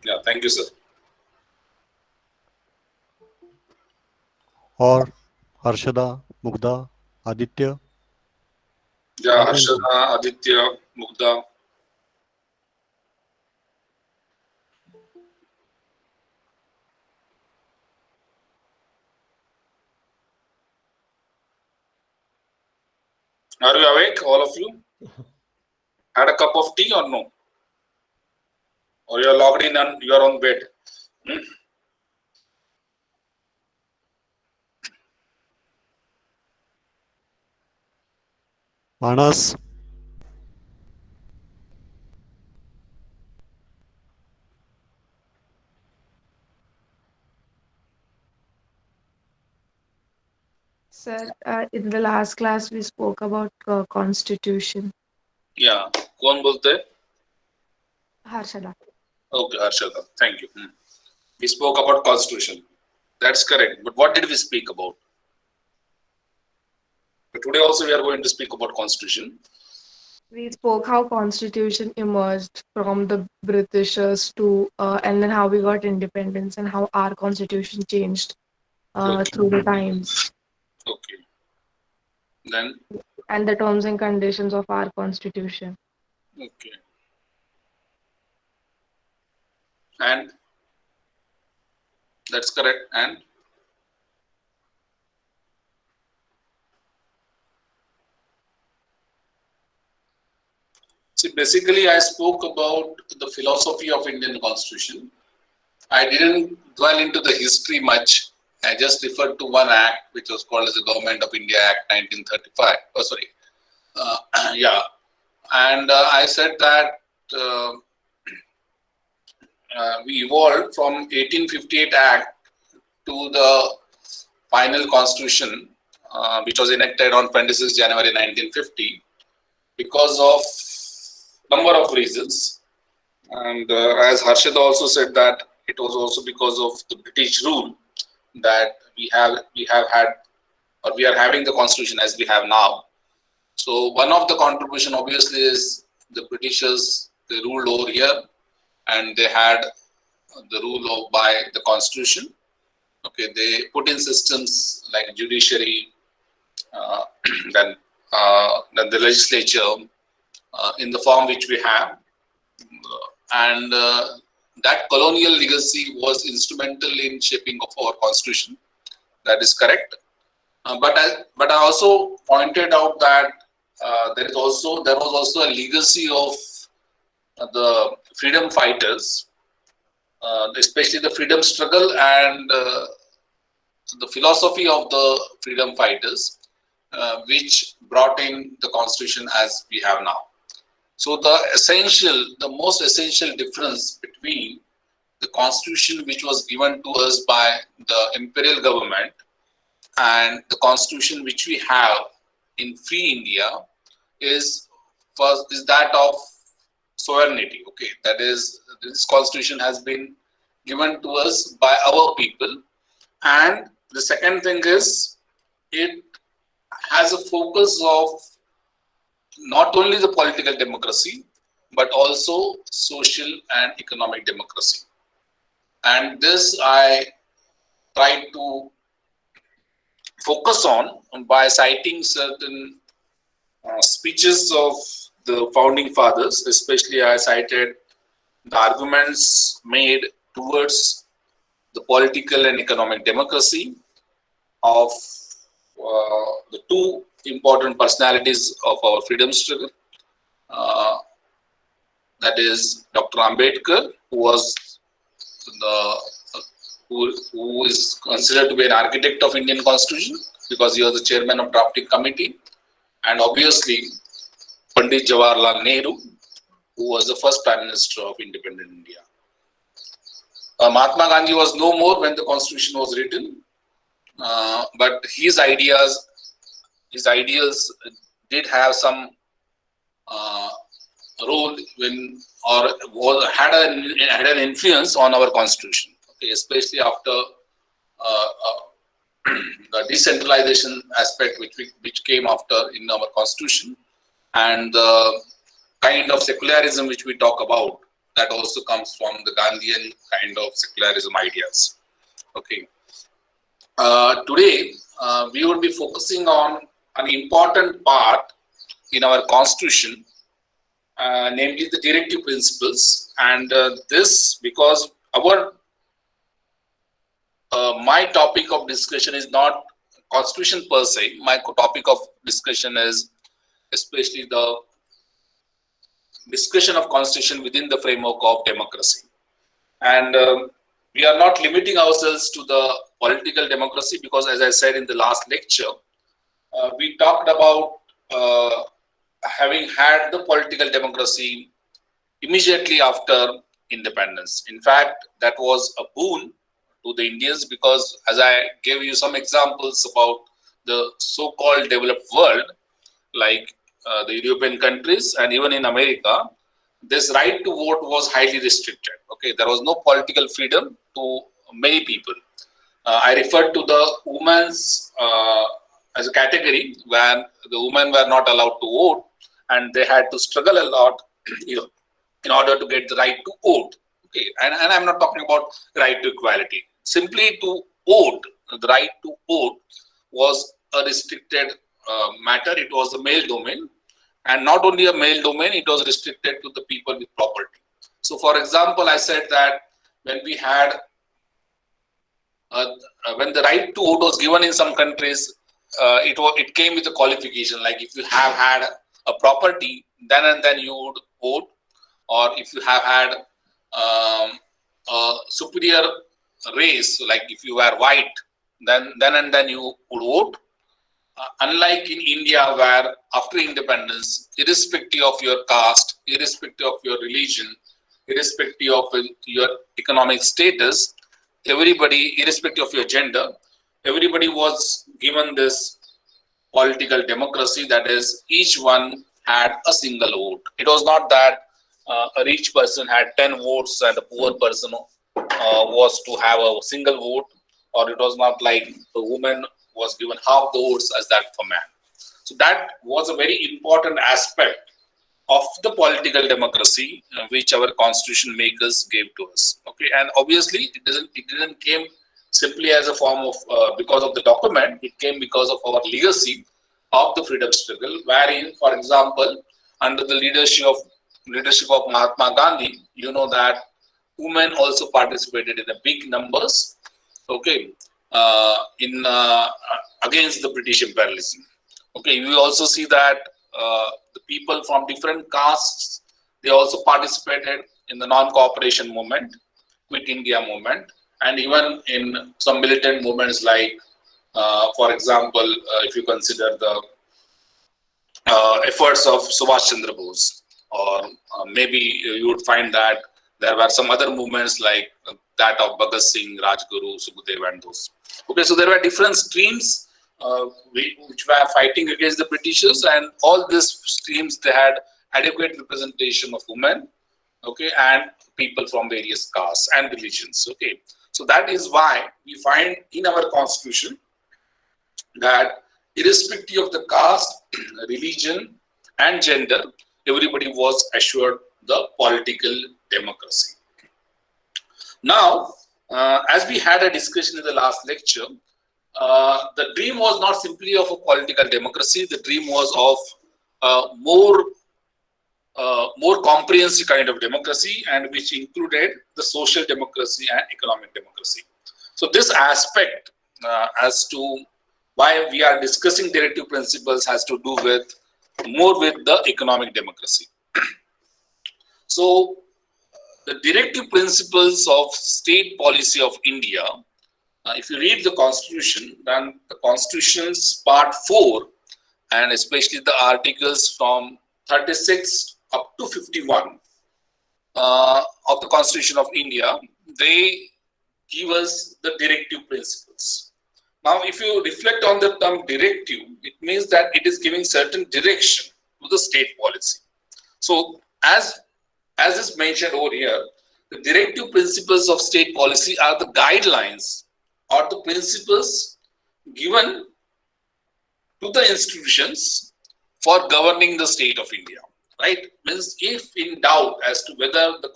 Yeah, thank you, sir. और Harshada, Mugdha, Aditya, Yeah, और कौन? Harshada, Aditya, Mugdha. Are you awake, all of you? Had a cup of tea or no? Or you are logged in on your own bed? Hmm? Manas, Sir, in the last class we spoke about constitution. Yeah. कौन बोलते? Harshada. Okay, Harshada. Thank you. We spoke about constitution. That's correct. But what did we speak about? But today also we are going to speak about constitution. We spoke how constitution emerged from the Britishers to, and then how we got independence and how our constitution changed Okay. through the times Okay. Then and the terms and conditions of our constitution. okay. And that's correct. And see, basically, I spoke about the philosophy of Indian Constitution. I didn't dwell into the history much. I just referred to one act, which was called as the Government of India Act 1935. Oh, sorry. Yeah. And I said that uh, we evolved from 1858 Act to the final Constitution, which was enacted on 26 January 1950, because of number of reasons. And as Harshada also said that it was also because of the British rule that we have had, or we are having the constitution as we have now. So one of the contribution obviously is the Britishers. They ruled over here, and they had the rule of by the constitution. Okay, they put in systems like judiciary, uh, then then the legislature in the form which we have, and that colonial legacy was instrumental in shaping of our constitution. That is correct. But I also pointed out that there was also a legacy of the freedom fighters, especially the freedom struggle and the philosophy of the freedom fighters, which brought in the constitution as we have now. So the most essential difference between the constitution which was given to us by the imperial government and the constitution which we have in free India is first is that of sovereignty. Okay, that is, this constitution has been given to us by our people, and the second thing is it has a focus of not only the political democracy but also social and economic democracy. And this I try to focus on by citing certain speeches of the founding fathers. Especially I cited the arguments made towards the political and economic democracy of the two important personalities of our freedom struggle. Uh, that is Dr. Ambedkar, who was the who is considered to be an architect of Indian Constitution because he was the chairman of drafting committee, and obviously Pandit Jawaharlal Nehru, who was the first Prime Minister of independent India. Mahatma Gandhi was no more when the Constitution was written, but his ideals did have some role when, or had an influence on our Constitution. Okay, especially after the decentralization aspect which came after in our Constitution, and the kind of secularism which we talk about, that also comes from the Gandhian kind of secularism ideas. Okay. Today, we will be focusing on an important part in our constitution, namely the directive principles. And this because my topic of discussion is not constitution per se. My topic of discussion is especially the discussion of constitution within the framework of democracy. And we are not limiting ourselves to the political democracy because, as I said in the last lecture, we talked about having had the political democracy immediately after independence. In fact, that was a boon to the Indians because, as I gave you some examples about the so-called developed world, like the European countries and even in America, this right to vote was highly restricted. Okay, there was no political freedom to many people. I referred to the women's as a category where the women were not allowed to vote and they had to struggle a lot, in order to get the right to vote. Okay, and I'm not talking about right to equality. Simply to vote, the right to vote was a restricted matter. It was a male domain, and not only a male domain, it was restricted to the people with property. So, for example, I said that when we had when the right to vote was given in some countries, it came with a qualification, like if you have had a property, then and then you would vote, or if you have had a superior race, like if you were white, then and then you would vote. Unlike in India, where after independence, irrespective of your caste, irrespective of your religion, irrespective of your economic status, everybody, irrespective of your gender, everybody was given this political democracy, that is, each one had a single vote. It was not that a rich person had 10 votes and a poor person was to have a single vote, or it was not like the woman was given half the votes as that for man. So that was a very important aspect of the political democracy which our constitution makers gave to us. Okay, and obviously it didn't came simply as a form of because of the document. It came because of our legacy of the freedom struggle, wherein, for example, under the leadership of Mahatma Gandhi, you know that women also participated in the big numbers. Okay, in against the British imperialism. Okay, we also see that the people from different castes, they also participated in the non-cooperation movement, Quit India movement, and even in some militant movements like, for example, if you consider the efforts of Subhash Chandra Bose, or maybe you would find that there were some other movements like that of Bhagat Singh, Rajguru, Sukhdev, and those. Okay, so there were different streams which were fighting against the Britishers, and all these streams, they had adequate representation of women, okay, and people from various castes and religions. Okay, so that is why we find in our constitution that irrespective of the caste, religion, and gender, everybody was assured the political democracy. Now, as we had a discussion in the last lecture, the dream was not simply of a political democracy. The dream was of more comprehensive kind of democracy, and which included the social democracy and economic democracy. So this aspect as to why we are discussing directive principles has to do with more with the economic democracy. So the directive principles of state policy of India, if you read the constitution, then the constitution's part 4, and especially the articles from 36 up to 51 of the Constitution of India, they give us the directive principles. Now, if you reflect on the term directive, it means that it is giving certain direction to the state policy. So, as is mentioned over here, the directive principles of state policy are the guidelines or the principles given to the institutions for governing the state of India. right? Means if in doubt as to whether the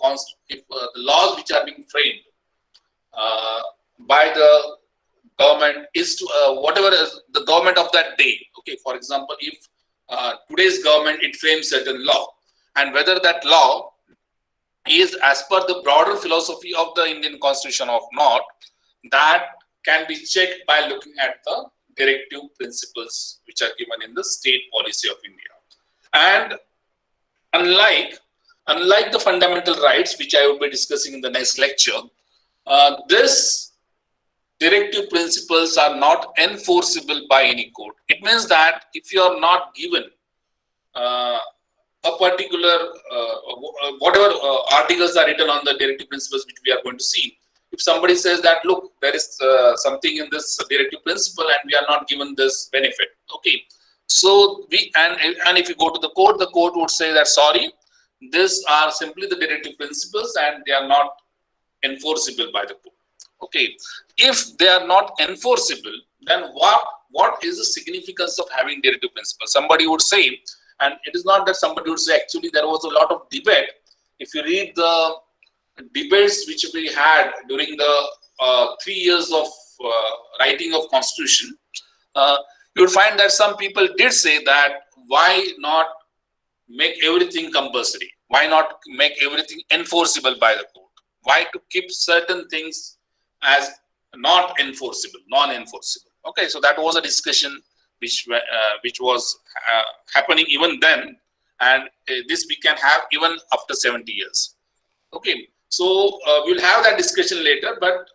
laws which are being framed uh, by the government is to whatever is the government of that day. Okay, for example, if today's government it frames certain law, and whether that law is as per the broader philosophy of the Indian Constitution or not, that can be checked by looking at the directive principles which are given in the state policy of India. And unlike the fundamental rights, which I will be discussing in the next lecture, this directive principles are not enforceable by any court. It means that if you are not given uh, a particular whatever articles are written on the directive principles which we are going to see, if somebody says that look, there is something in this directive principle and we are not given this benefit, okay, so we and if you go to the court would say that sorry, these are simply the directive principles and they are not enforceable by the court. Okay, if they are not enforceable, then what is the significance of having directive principles? Somebody would say, and it is not that somebody would say, actually there was a lot of debate. If you read the debates which we had during the 3 years of writing of constitution, you would find that some people did say that why not make everything compulsory? Why not make everything enforceable by the court? Why to keep certain things as not enforceable, non-enforceable? Okay, so that was a discussion which was happening even then, and this we can have even after 70 years. Okay, so we'll have that discussion later, but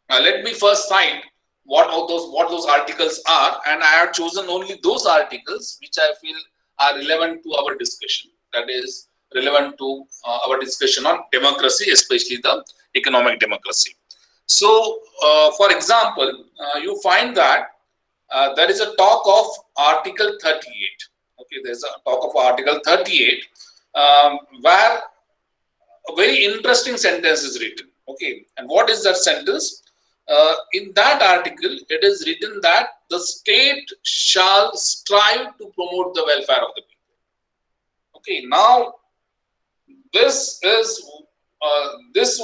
let me first cite what those articles are, and I have chosen only those articles which I feel are relevant to our discussion. That is relevant to our discussion on democracy, especially the economic democracy. So, for example, you find that there is a talk of Article 38. Okay, there's a talk of Article 38 where a very interesting sentence is written. Okay, and what is that sentence? In that article, it is written that the state shall strive to promote the welfare of the people. Okay, now this is this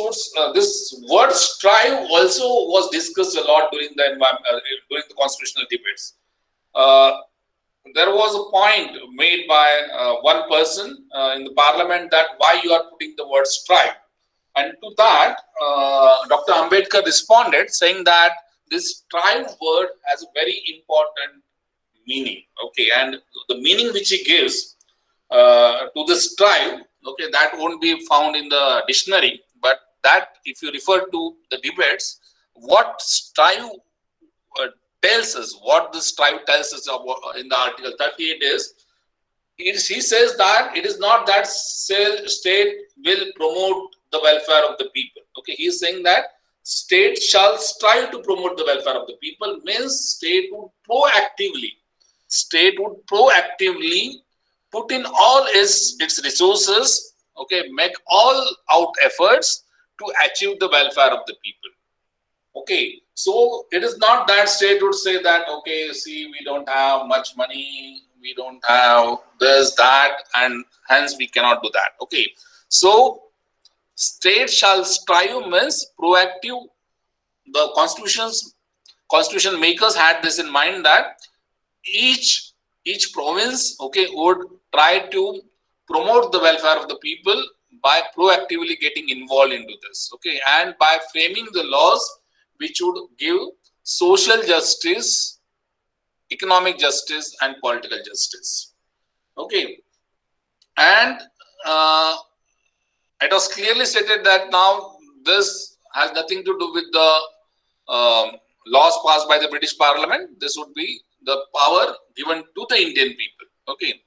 word strive also was discussed a lot during the constitutional debates. There was a point made by one person in the parliament that why you are putting the word strive, and to that Dr. Ambedkar responded saying that this strive word has a very important meaning. Okay, and the meaning which he gives to the strive, okay, that won't be found in the dictionary, but that if you refer to the debates, what strive tells us, what the strive tells us in the Article 38 is, he says that it is not that state will promote the welfare of the people. Okay, he is saying that state shall strive to promote the welfare of the people, means state would proactively put in all its resources, okay, make all out efforts to achieve the welfare of the people. Okay, so it is not that state would say that, okay, see, we don't have much money, we don't have this, that, and hence we cannot do that. Okay, so state shall strive means proactive. The constitution makers had this in mind that each province, okay, would try to promote the welfare of the people by proactively getting involved into this, okay, and by framing the laws which would give social justice, economic justice, and political justice. Okay, and it was clearly stated that now this has nothing to do with the laws passed by the British Parliament. This would be the power given to the Indian people. Okay.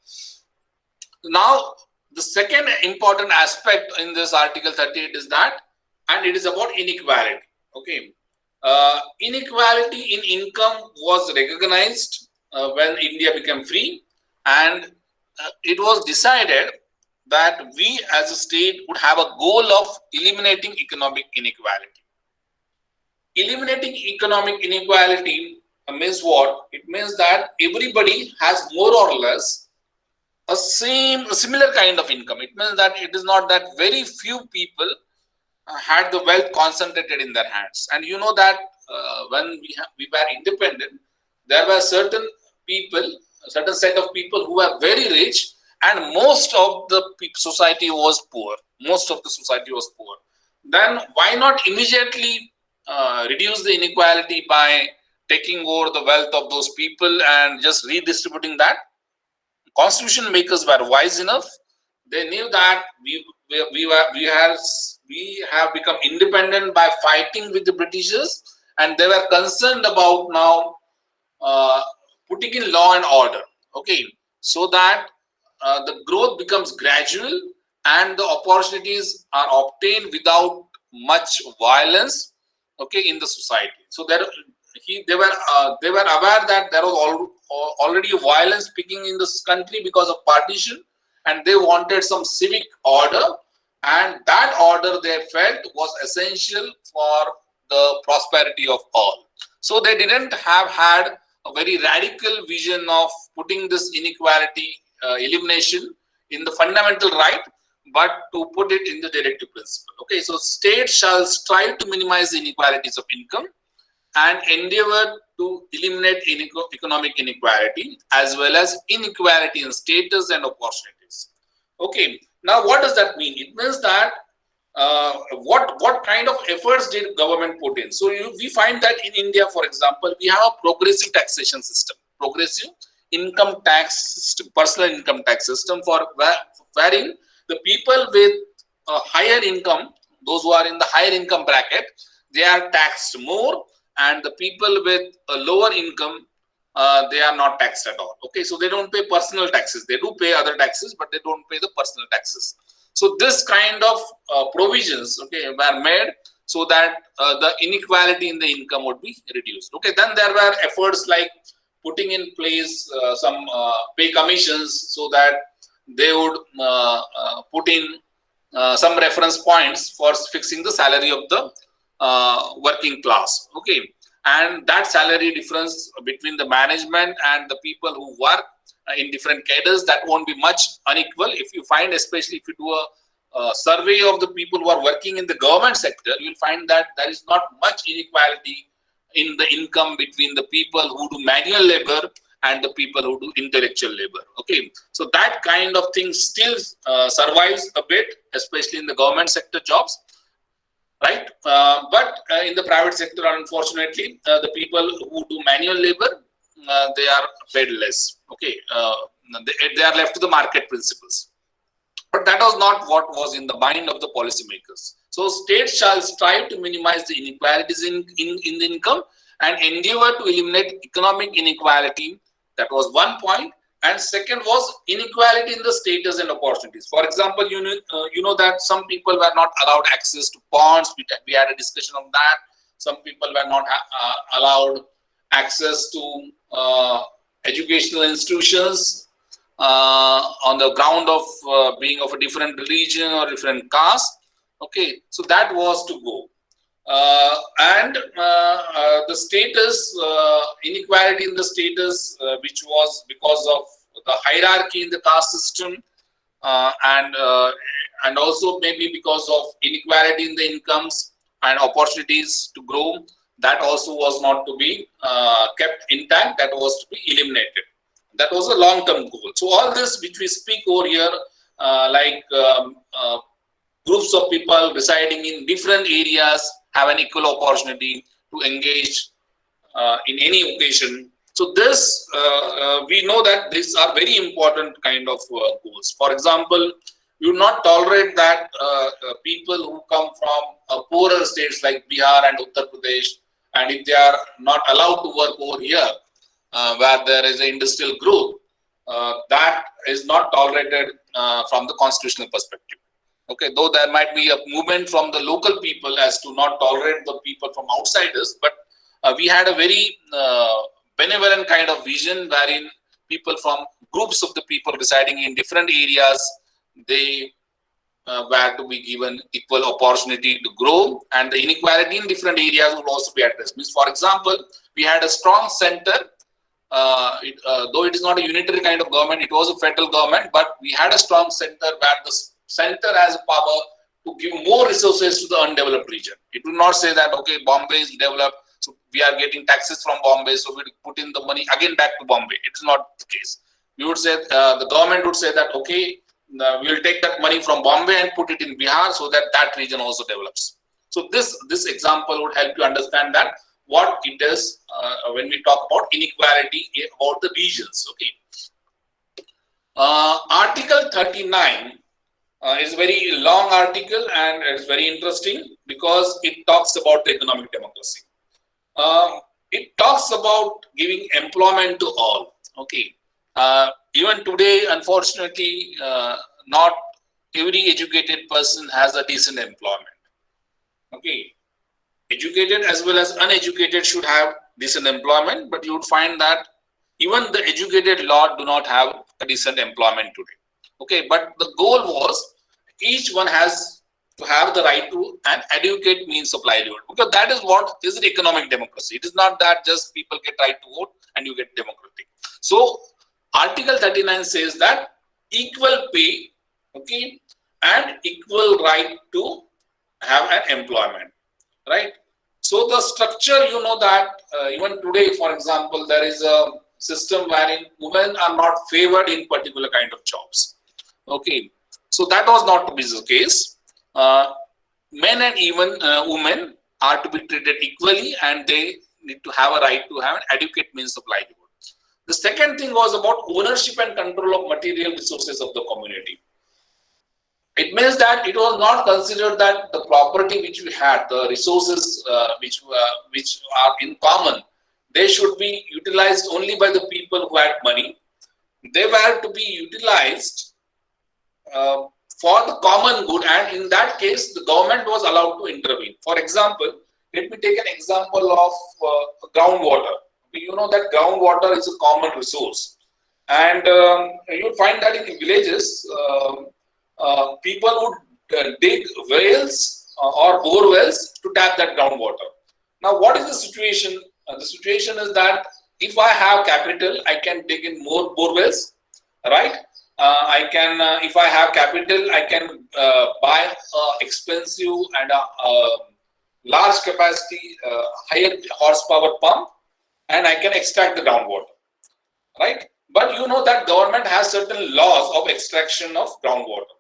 Now, the second important aspect in this Article 38 is that, and it is about inequality. Okay. Inequality in income was recognized when India became free, and it was decided that we as a state would have a goal of eliminating economic inequality. Eliminating economic inequality means what? It means that everybody has more or less a similar kind of income. It means that it is not that very few people had the wealth concentrated in their hands. And you know that when we were independent, there were certain people, a certain set of people who were very rich, and most of the society was poor. Most of the society was poor. Then why not immediately reduce the inequality by taking over the wealth of those people and just redistributing that? Constitution makers were wise enough. They knew that we have become independent by fighting with the Britishers, and they were concerned about now putting in law and order. Okay, so that the growth becomes gradual and the opportunities are obtained without much violence. Okay, in the society. So they were aware that there was already violence peaking in this country because of partition, and they wanted some civic order, and that order they felt was essential for the prosperity of all. So they didn't have had a very radical vision of putting this inequality elimination in the fundamental right, but to put it in the directive principle. Okay, so state shall strive to minimize the inequalities of income and endeavor to eliminate economic inequality as well as inequality in status and opportunities. Okay, now what does that mean? It means that what kind of efforts did government put in? So we find that in India, for example, we have a progressive taxation system, progressive income tax system, personal income tax system, wherein the people with a higher income, those who are in the higher income bracket, they are taxed more, and the people with a lower income, they are not taxed at all. Okay, so they don't pay personal taxes. They do pay other taxes, but they don't pay the personal taxes. So this kind of provisions, okay, were made so that the inequality in the income would be reduced. Okay, then there were efforts like putting in place some pay commissions so that they would put in some reference points for fixing the salary of the working class. Okay, and that salary difference between the management and the people who work in different cadres, that won't be much unequal. If you find, especially if you do a survey of the people who are working in the government sector, you'll find that there is not much inequality in the income between the people who do manual labor and the people who do intellectual labor. Okay, so that kind of thing still survives a bit, especially in the government sector jobs, right? But in the private sector, unfortunately, the people who do manual labor, they are paid less. Okay, they are left to the market principles. But that was not what was in the mind of the policymakers. So states shall strive to minimize the inequalities in the income and endeavor to eliminate economic inequality. That was one point. And second was inequality in the status and opportunities. For example, you know that some people were not allowed access to bonds. We had a discussion on that. Some people were not allowed access to educational institutions on the ground of being of a different religion or different caste. Okay, so that was to go. And the status, inequality in the status, which was because of the hierarchy in the caste system, and also maybe because of inequality in the incomes and opportunities to grow, that also was not to be kept intact, that was to be eliminated. That was a long-term goal. So all this which we speak over here, like groups of people residing in different areas have an equal opportunity to engage in any occasion. So this, we know that these are very important kind of goals. For example, we would not tolerate that people who come from poorer states like Bihar and Uttar Pradesh, and if they are not allowed to work over here, where there is an industrial growth, that is not tolerated from the constitutional perspective. Okay, though there might be a movement from the local people as to not tolerate the people from outsiders, but we had a very benevolent kind of vision wherein people from groups of the people residing in different areas, they were to be given equal opportunity to grow, and the inequality in different areas would also be addressed. Means, for example, we had a strong center though it is not a unitary kind of government, it was a federal government, but we had a strong center where the center has power to give more resources to the undeveloped region. It will not say that, okay, Bombay is developed, so we are getting taxes from Bombay, so we put in the money again back to Bombay. It is not the case. We would say, the government would say that, okay, we will take that money from Bombay and put it in Bihar so that that region also develops. So this example would help you understand that what it is when we talk about inequality about the regions. Okay. Article 39 is a very long article and it's very interesting because it talks about the economic democracy. It talks about giving employment to all. Okay. Even today, unfortunately, not every educated person has a decent employment. Okay. Educated as well as uneducated should have decent employment, but you would find that even the educated lot do not have a decent employment today. Okay, but the goal was each one has to have the right to an adequate means of livelihood, because that is what is the economic democracy. It is not that just people get right to vote and you get democratic. So Article 39 says that equal pay, okay, and equal right to have an employment. Right. So the structure, you know that even today, for example, there is a system wherein women are not favored in particular kind of jobs. Okay. So that was not to be the case. Men and even women are to be treated equally and they need to have a right to have an adequate means of livelihood. The second thing was about ownership and control of material resources of the community. It means that it was not considered that the property which we had, the resources which are in common, they should be utilized only by the people who had money. They were to be utilized for the common good, and in that case, the government was allowed to intervene. For example, let me take an example of groundwater. You know that groundwater is a common resource, and you find that in villages. People would dig wells or bore wells to tap that groundwater. Now, what is the situation? The situation is that if I have capital, I can dig in more bore wells, right? I can, if I have capital, I can buy expensive and large capacity, higher horsepower pump, and I can extract the groundwater, right? But you know that government has certain laws of extraction of groundwater.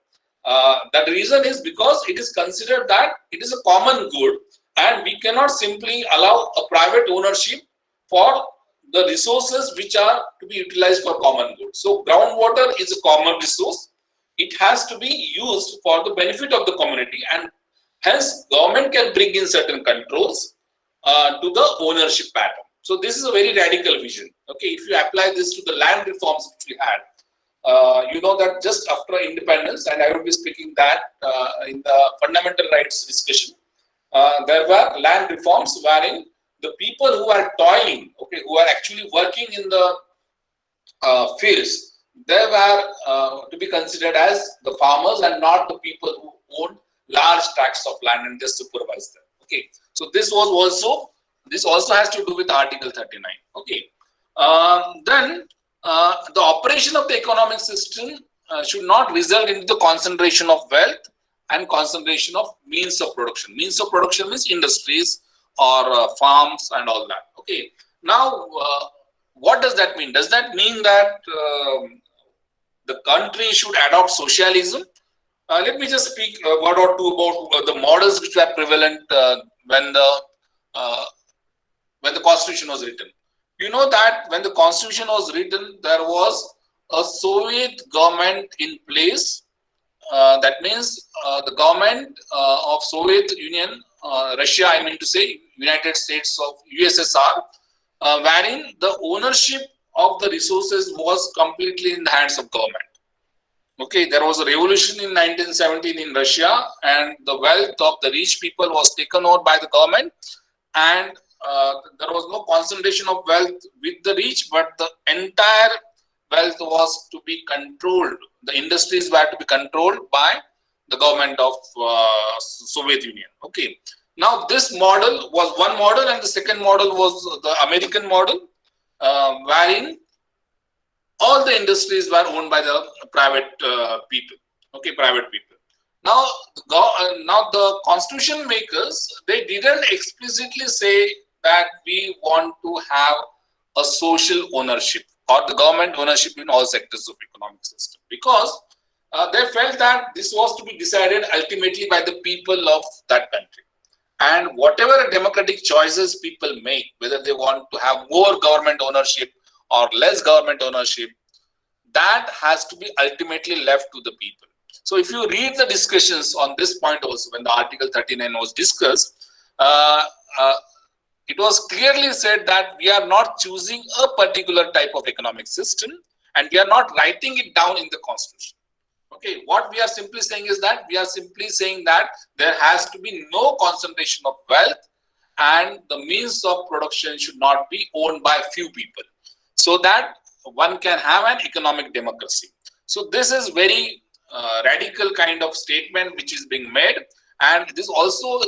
The reason is because it is considered that it is a common good and we cannot simply allow a private ownership for the resources which are to be utilized for common good. So groundwater is a common resource. It has to be used for the benefit of the community, and hence government can bring in certain controls to the ownership pattern. So this is a very radical vision. Okay, if you apply this to the land reforms which we had, you know that just after independence, and I will be speaking that in the fundamental rights discussion, there were land reforms wherein the people who are toiling, okay, who are actually working in the fields, they were to be considered as the farmers and not the people who owned large tracts of land and just supervise them. Okay, so this also has to do with Article 39. Okay, then. The operation of the economic system should not result in the concentration of wealth and concentration of means of production. Means of production means industries or farms and all that. Okay. Now, what does that mean? Does that mean that the country should adopt socialism? Let me just speak a word or two about the models which were prevalent when the Constitution was written. You know that when the Constitution was written, there was a Soviet government in place. That means the government of Soviet Union, Russia, I mean to say United States of USSR, wherein the ownership of the resources was completely in the hands of government. Okay, there was a revolution in 1917 in Russia, and the wealth of the rich people was taken over by the government, and there was no concentration of wealth with the rich, but the entire wealth was to be controlled. The industries were to be controlled by the government of Soviet Union. Okay. Now this model was one model, and the second model was the American model. wherein all the industries were owned by the private people. Okay, private people. Now, now the constitution makers, they didn't explicitly say that we want to have a social ownership or the government ownership in all sectors of economic system, because they felt that this was to be decided ultimately by the people of that country. And whatever democratic choices people make, whether they want to have more government ownership or less government ownership, that has to be ultimately left to the people. So if you read the discussions on this point also, when the Article 39 was discussed, uh, uh, it was clearly said that we are not choosing a particular type of economic system and we are not writing it down in the constitution. Okay, what we are simply saying is that we are simply saying that there has to be no concentration of wealth and the means of production should not be owned by few people, so that one can have an economic democracy. So this is very radical kind of statement which is being made, and this also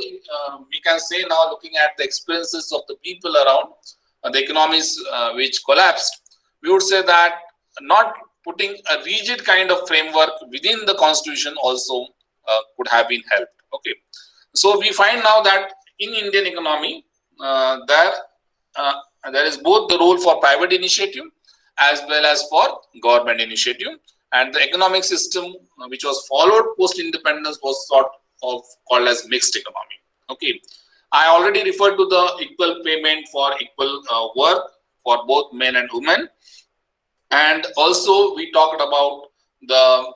we can say now, looking at the experiences of the people around the economies which collapsed, we would say that not putting a rigid kind of framework within the constitution also could have been helped. Okay, so we find now that in Indian economy there is both the role for private initiative as well as for government initiative, and the economic system which was followed post independence was sort of called as mixed economy. Okay, I already referred to the equal payment for equal work for both men and women, and also we talked about the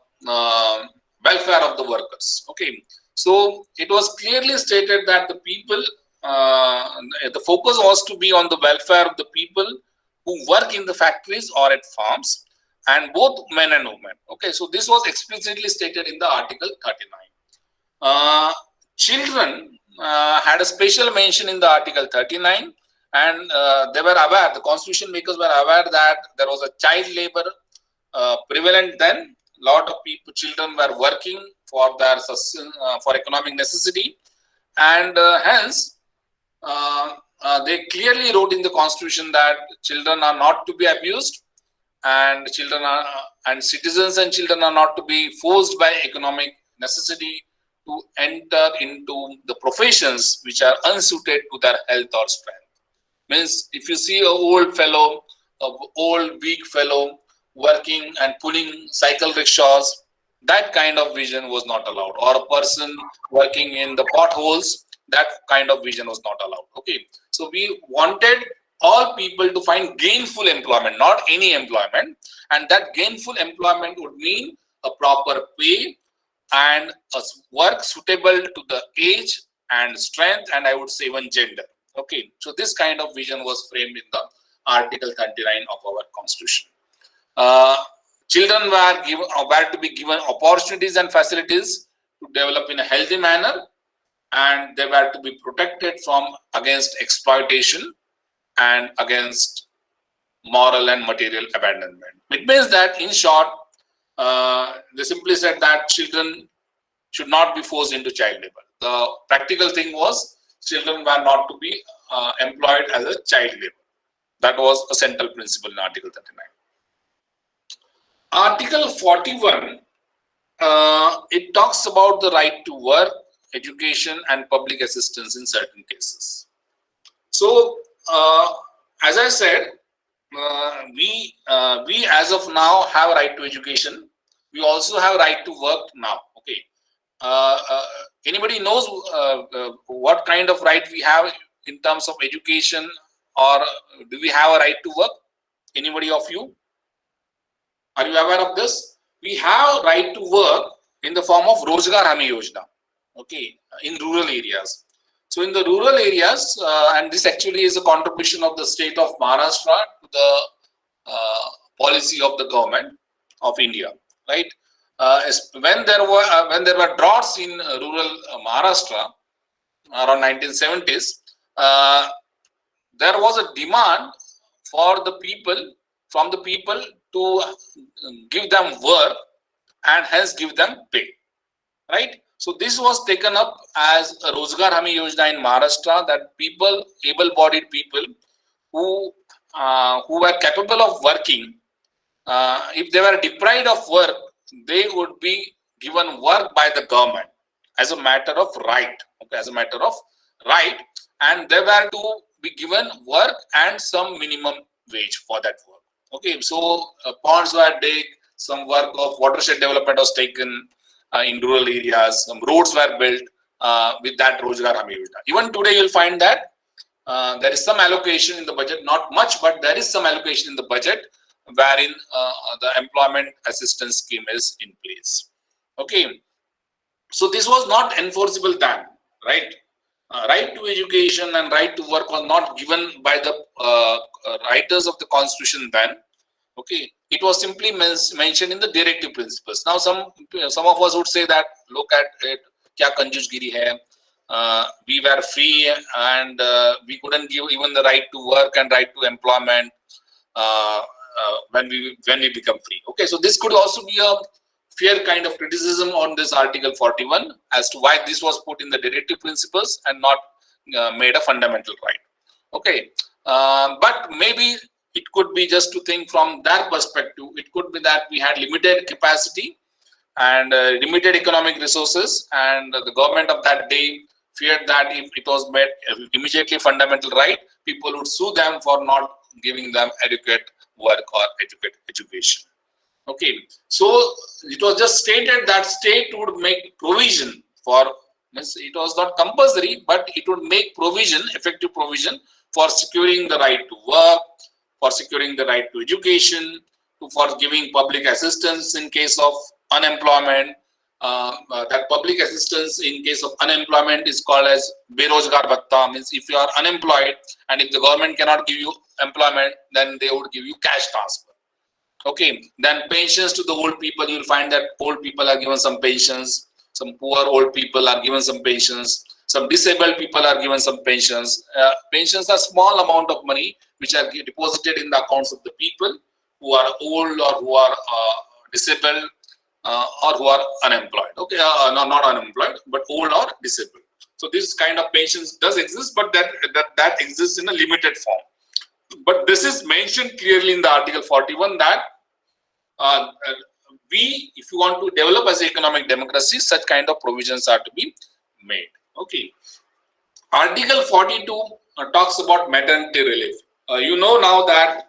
welfare of the workers. Okay, so it was clearly stated that the people, the focus was to be on the welfare of the people who work in the factories or at farms, and both men and women. Okay, so this was explicitly stated in the Article 39. Children had a special mention in the Article 39, and they were aware, the constitution makers were aware that there was a child labor prevalent then. Lot of people, children were working for their for economic necessity, and hence they clearly wrote in the constitution that children are not to be abused, and children are and citizens and children are not to be forced by economic necessity to enter into the professions which are unsuited to their health or strength. Means if you see an old weak fellow working and pulling cycle rickshaws, that kind of vision was not allowed. Or a person working in the potholes, that kind of vision was not allowed. Okay, so we wanted all people to find gainful employment, not any employment, and that gainful employment would mean a proper pay and a work suitable to the age and strength, and I would say even gender. Okay, so this kind of vision was framed in the Article 39 of our Constitution. Children were to be given opportunities and facilities to develop in a healthy manner, and they were to be protected from against exploitation and against moral and material abandonment. It means that, in short, they simply said that children should not be forced into child labor. The practical thing was children were not to be employed as a child labor. That was a central principle in Article 39. Article 41, it talks about the right to work, education, and public assistance in certain cases. So, as I said, we as of now have a right to education. We also have a right to work now. Okay, anybody knows what kind of right we have in terms of education, or do we have a right to work? Anybody of you? Are you aware of this? We have right to work in the form of Rozgar Hami Yojana. Okay, in rural areas. So in the rural areas, and this actually is a contribution of the state of Maharashtra to the policy of the government of India, right? When there were droughts in rural Maharashtra around 1970s, there was a demand for the people, from the people, to give them work and hence give them pay, right? So this was taken up as a Rozgar Hami Yojana in Maharashtra, that people, able-bodied people who who were capable of working, if they were deprived of work, they would be given work by the government as a matter of right. Okay, as a matter of right, and they were to be given work and some minimum wage for that work. Okay, so ponds were dug, some work of watershed development was taken in rural areas, some roads were built with that Rozgar Hami Yojana. Even today, you'll find that there is some allocation in the budget, not much, but there is some allocation in the budget wherein the employment assistance scheme is in place. Okay, so this was not enforceable then, right? Right to education and right to work was not given by the writers of the constitution then. Okay, it was simply mentioned in the directive principles. Now some of us would say that look at it, kya kanjusgiri hai. We were free and we couldn't give even the right to work and right to employment when we become free. Okay, so this could also be a fair kind of criticism on this Article 41 as to why this was put in the directive principles and not made a fundamental right. Okay, but maybe it could be just to think from that perspective. It could be that we had limited capacity and limited economic resources, and the government of that day feared that if it was made immediately fundamental right, people would sue them for not giving them adequate work or adequate education. Okay, so it was just stated that state would make provision for, it was not compulsory, but it would make provision, effective provision for securing the right to work, for securing the right to education, for giving public assistance in case of unemployment. That public assistance in case of unemployment is called as Berozgar Bhatta, means if you are unemployed and if the government cannot give you employment, then they would give you cash transfer. Okay, then pensions to the old people, you'll find that old people are given some pensions, some poor old people are given some pensions, some disabled people are given some pensions. Pensions are small amount of money which are deposited in the accounts of the people who are old or who are disabled or who are unemployed. Okay, no, not unemployed, but old or disabled. So this kind of pensions does exist, but that exists in a limited form. But this is mentioned clearly in the Article 41 that if you want to develop as an economic democracy, such kind of provisions are to be made. Okay. Article 42 talks about maternity relief. You know now that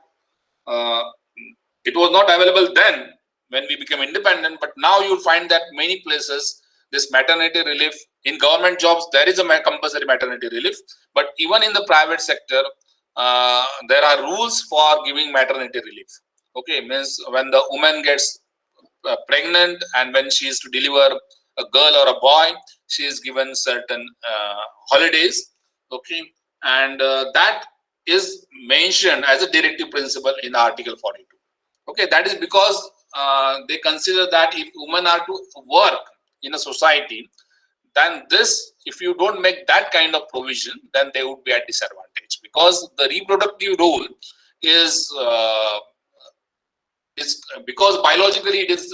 it was not available then when we became independent, but now you'll find that many places this maternity relief, in government jobs there is a compulsory maternity relief, but even in the private sector there are rules for giving maternity relief. Okay, means when the woman gets pregnant and when she is to deliver a girl or a boy, she is given certain holidays. Okay, and that is mentioned as a directive principle in Article 42. Okay, that is because they consider that if women are to work in a society, then this, if you don't make that kind of provision, then they would be at disadvantage, because the reproductive role is because biologically it is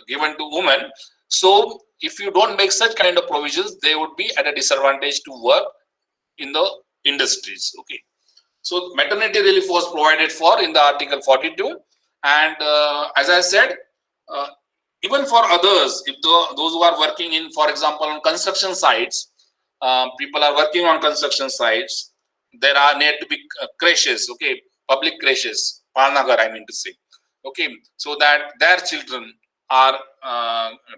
given to women. So if you don't make such kind of provisions, they would be at a disadvantage to work in the industries. Okay, so maternity relief was provided for in the Article 42, and as I said, even for others, if those who are working in, for example, on construction sites, people are working on construction sites, there are need to be creches, okay, public creches, Palnagar, I mean to say, okay, so that their children are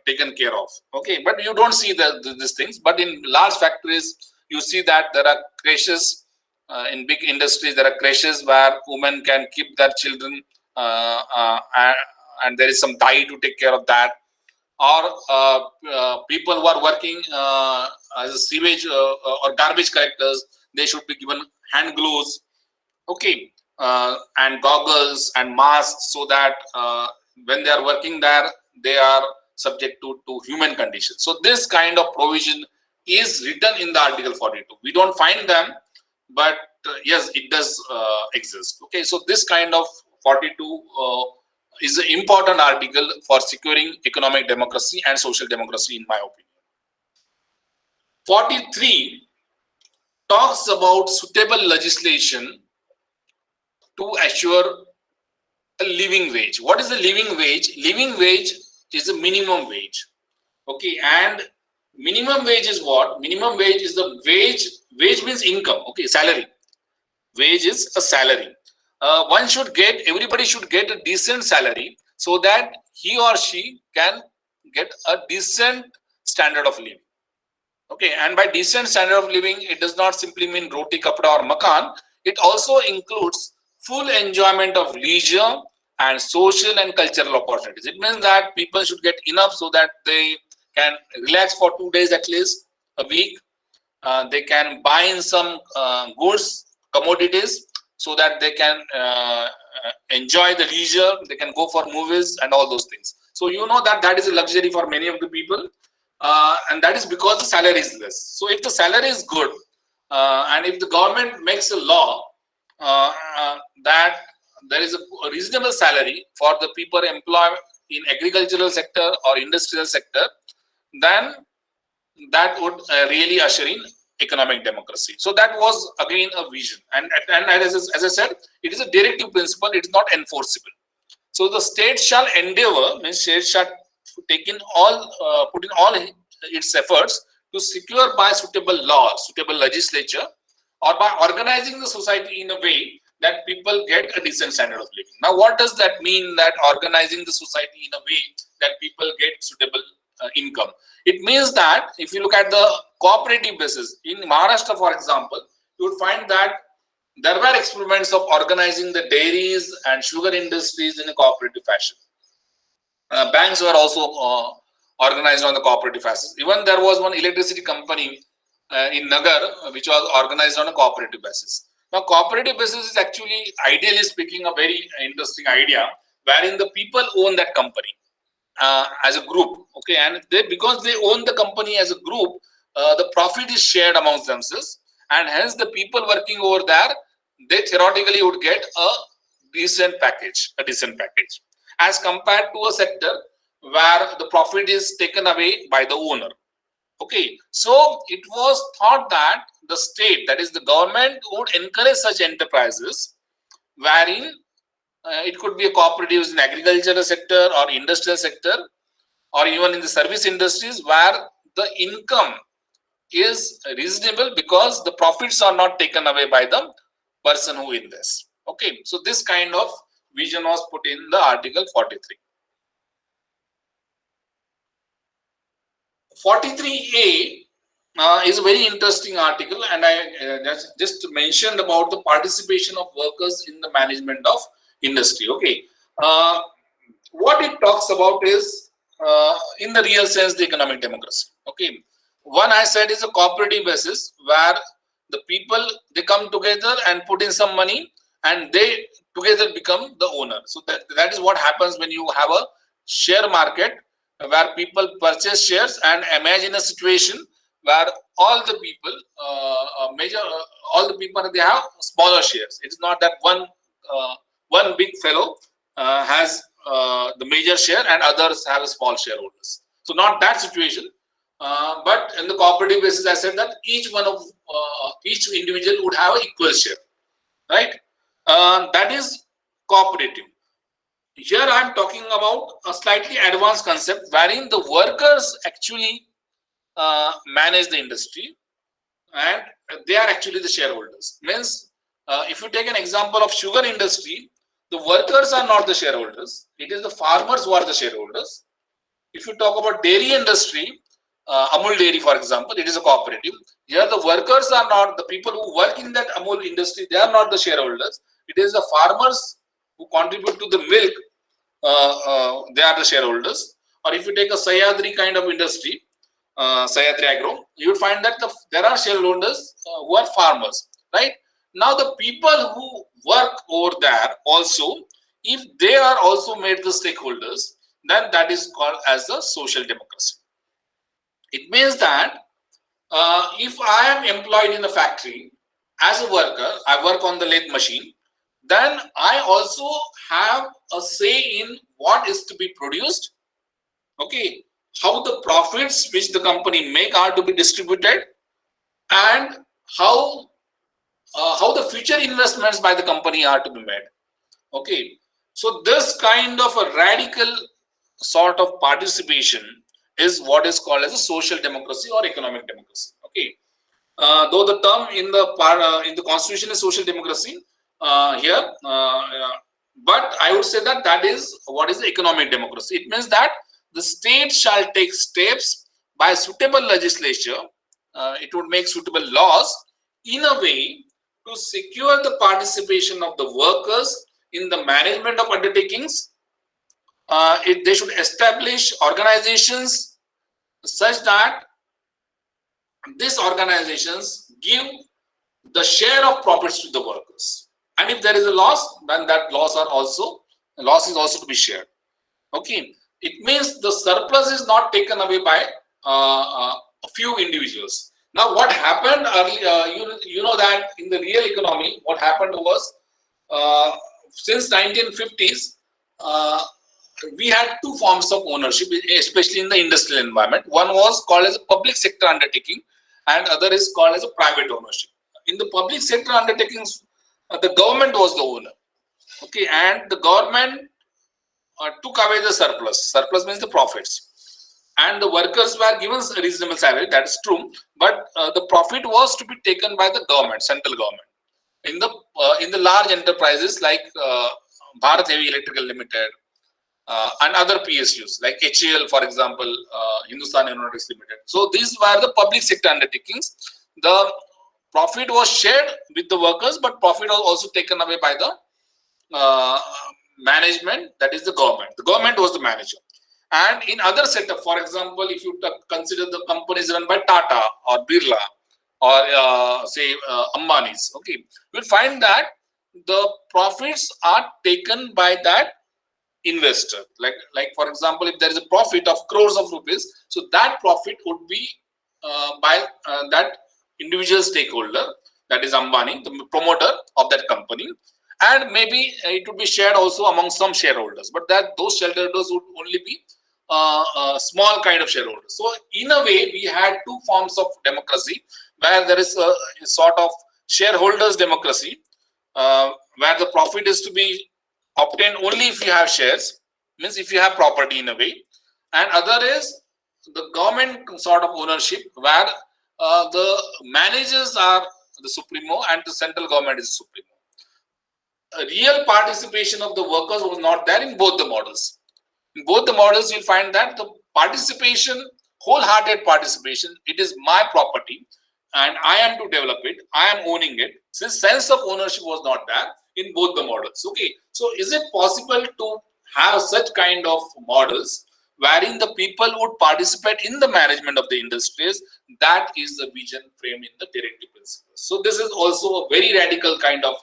taken care of. Okay, but you don't see these things, but in large factories, you see that there are creches. In big industries, there are creches where women can keep their children, and there is some dye to take care of that. Or people who are working as a sewage or garbage collectors, they should be given hand gloves, okay, and goggles and masks, so that when they are working there, they are subject to human conditions. So this kind of provision is written in the Article 42. We don't find them, but yes, it does exist. Okay, so this kind of 42 is an important article for securing economic democracy and social democracy, in my opinion. 43 talks about suitable legislation to assure a living wage. What is the living wage? Living wage is the minimum wage. Okay, and minimum wage is what? Minimum wage is the wage. Wage means income. Okay, salary. Wage is a salary. Everybody should get a decent salary so that he or she can get a decent standard of living. Okay, and by decent standard of living, it does not simply mean roti, kapda or makan. It also includes full enjoyment of leisure and social and cultural opportunities. It means that people should get enough so that they can relax for 2 days at least a week. They can buy in some goods, commodities, so that they can enjoy the leisure. They can go for movies and all those things. So you know that that is a luxury for many of the people, and that is because the salary is less. So if the salary is good, and if the government makes a law that there is a reasonable salary for the people employed in agricultural sector or industrial sector, then that would really usher in economic democracy. So that was again a vision, and as I said, it is a directive principle. It is not enforceable. So the state shall endeavor, means state shall put in all its efforts to secure by suitable law, suitable legislature, or by organizing the society in a way that people get a decent standard of living. Now, what does that mean, that organizing the society in a way that people get suitable income? It means that if you look at the cooperative basis, in Maharashtra, for example, you would find that there were experiments of organizing the dairies and sugar industries in a cooperative fashion. Banks were also organized on the cooperative basis. Even there was one electricity company in Nagar which was organized on a cooperative basis. Now, cooperative basis is actually, ideally speaking, a very interesting idea, wherein the people own that company as a group. Okay, and because they own the company as a group, the profit is shared amongst themselves, and hence the people working over there, they theoretically would get a decent package, as compared to a sector where the profit is taken away by the owner. Okay, so it was thought that the state, that is the government, would encourage such enterprises, wherein it could be a cooperative in agricultural sector or industrial sector, or even in the service industries, where the income is reasonable because the profits are not taken away by the person who invests. Okay, so this kind of vision was put in the Article 43. 43A is a very interesting article, and I just mentioned about the participation of workers in the management of industry. Okay, what it talks about is, in the real sense, the economic democracy. Okay, one I said is a cooperative basis where the people, they come together and put in some money, and they together become the owner. So that is what happens when you have a share market where people purchase shares. And imagine a situation where all the people, all the people, they have smaller shares. It's not that one big fellow has the major share and others have a small shareholders. So not that situation, but in the cooperative basis, I said that each individual would have an equal share, right? That is cooperative. Here I am talking about a slightly advanced concept wherein the workers actually manage the industry, and they are actually the shareholders. Means, if you take an example of sugar industry, the workers are not the shareholders. It is the farmers who are the shareholders. If you talk about dairy industry, Amul Dairy, for example, it is a cooperative. Here the workers are not the people who work in that Amul industry. They are not the shareholders. It is the farmers who contribute to the milk. They are the shareholders. Or if you take a Sahyadri kind of industry, Sahyadri Agro, you will find that there are shareholders who are farmers, right? Now the people who work over there also, if they are also made the stakeholders, then that is called as the social democracy. It means that if I am employed in a factory as a worker, I work on the lathe machine, then I also have a say in what is to be produced, okay, how the profits which the company make are to be distributed, and how how the future investments by the company are to be made. Okay, so this kind of a radical sort of participation is what is called as a social democracy or economic democracy. Okay, though the term in the constitution is social democracy here, but I would say that that is what is the economic democracy. It means that the state shall take steps by suitable legislature. It would make suitable laws in a way to secure the participation of the workers in the management of undertakings. They should establish organizations such that these organizations give the share of profits to the workers, and if there is a loss, then that loss is also to be shared. Okay, it means the surplus is not taken away by a few individuals. Now, what happened earlier, you know that in the real economy, what happened was since 1950s, we had two forms of ownership, especially in the industrial environment. One was called as a public sector undertaking, and other is called as a private ownership. In the public sector undertakings, the government was the owner. Okay, and the government took away the surplus. Surplus means the profits, and the workers were given a reasonable salary. That is true, but the profit was to be taken by the government, central government, in the large enterprises like Bharat Heavy Electrical Limited and other PSUs like HAL, for example, Hindustan Aeronautics Limited. So these were the public sector undertakings. The profit was shared with the workers, but profit was also taken away by the management, that is the government. The government was the manager. And in other setup, for example, if you consider the companies run by Tata or Birla or say Ambani's, okay, you'll find that the profits are taken by that investor. Like for example, if there is a profit of crores of rupees, so that profit would be by that individual stakeholder, that is Ambani, the promoter of that company, and maybe it would be shared also among some shareholders, but that those shareholders would only be small kind of shareholders. So in a way, we had two forms of democracy, where there is a sort of shareholders democracy, where the profit is to be obtained only if you have shares, means if you have property in a way, and other is the government sort of ownership, where the managers are the supremo and the central government is supremo. A real participation of the workers was not there in both the models. In both the models, you'll find that the participation, wholehearted participation, it is my property and I am to develop it, I am owning it. Since sense of ownership was not there in both the models. Okay, so is it possible to have such kind of models wherein the people would participate in the management of the industries? That is the vision frame in the directive principles. So this is also a very radical kind of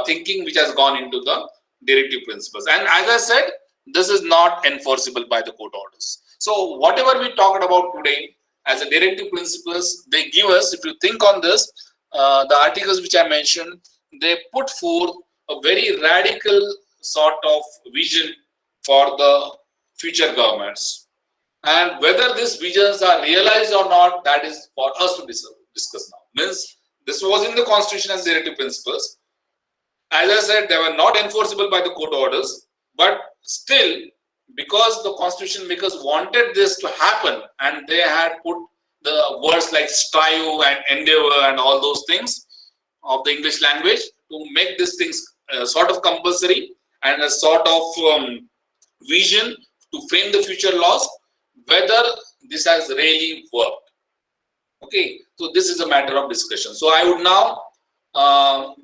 thinking which has gone into the directive principles. And as I said, this is not enforceable by the court orders. So whatever we talked about today as a directive principles, they give us, if you think on this, the articles which I mentioned, they put forth a very radical sort of vision for the future governments. And whether these visions are realized or not, that is for us to discuss now. Means this was in the constitution as directive principles. As I said, they were not enforceable by the court orders, but still, because the constitution makers wanted this to happen, and they had put the words like strive and endeavor and all those things of the English language to make these things sort of compulsory and a sort of vision to frame the future laws, whether this has really worked. Okay, so this is a matter of discussion. So I would now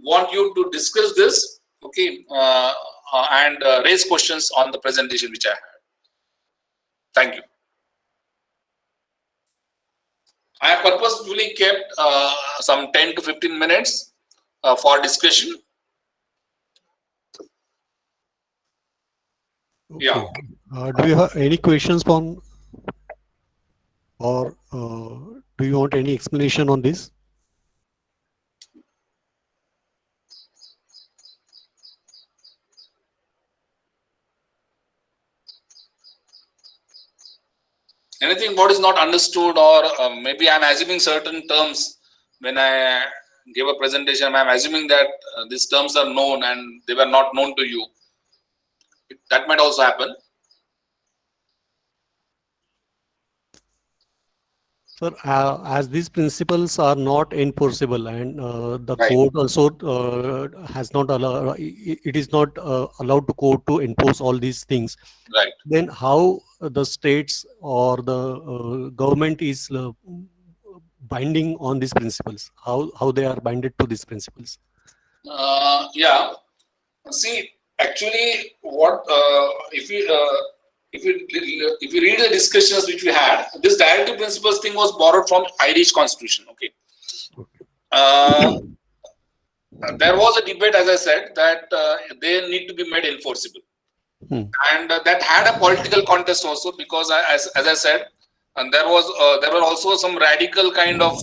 want you to discuss this, okay, and raise questions on the presentation which I had. Thank you. I have purposefully kept some 10 to 15 minutes for discussion. Okay. Yeah. Do you have any questions on, or do you want any explanation on this? Anything what is not understood, or maybe I'm assuming certain terms when I gave a presentation. I'm assuming that these terms are known and they were not known to you. That might also happen. Sir, as these principles are not enforceable and the Right. court also has not allowed, it is not allowed to court to enforce all these things, Right. then how the states or the government is binding on these principles? How they are binded to these principles? Yeah. See, actually, what if you read the discussions which we had, this directive principles thing was borrowed from Irish Constitution. Okay. There was a debate, as I said, that they need to be made enforceable, and that had a political contest also, because as I said, and there were also some radical kind of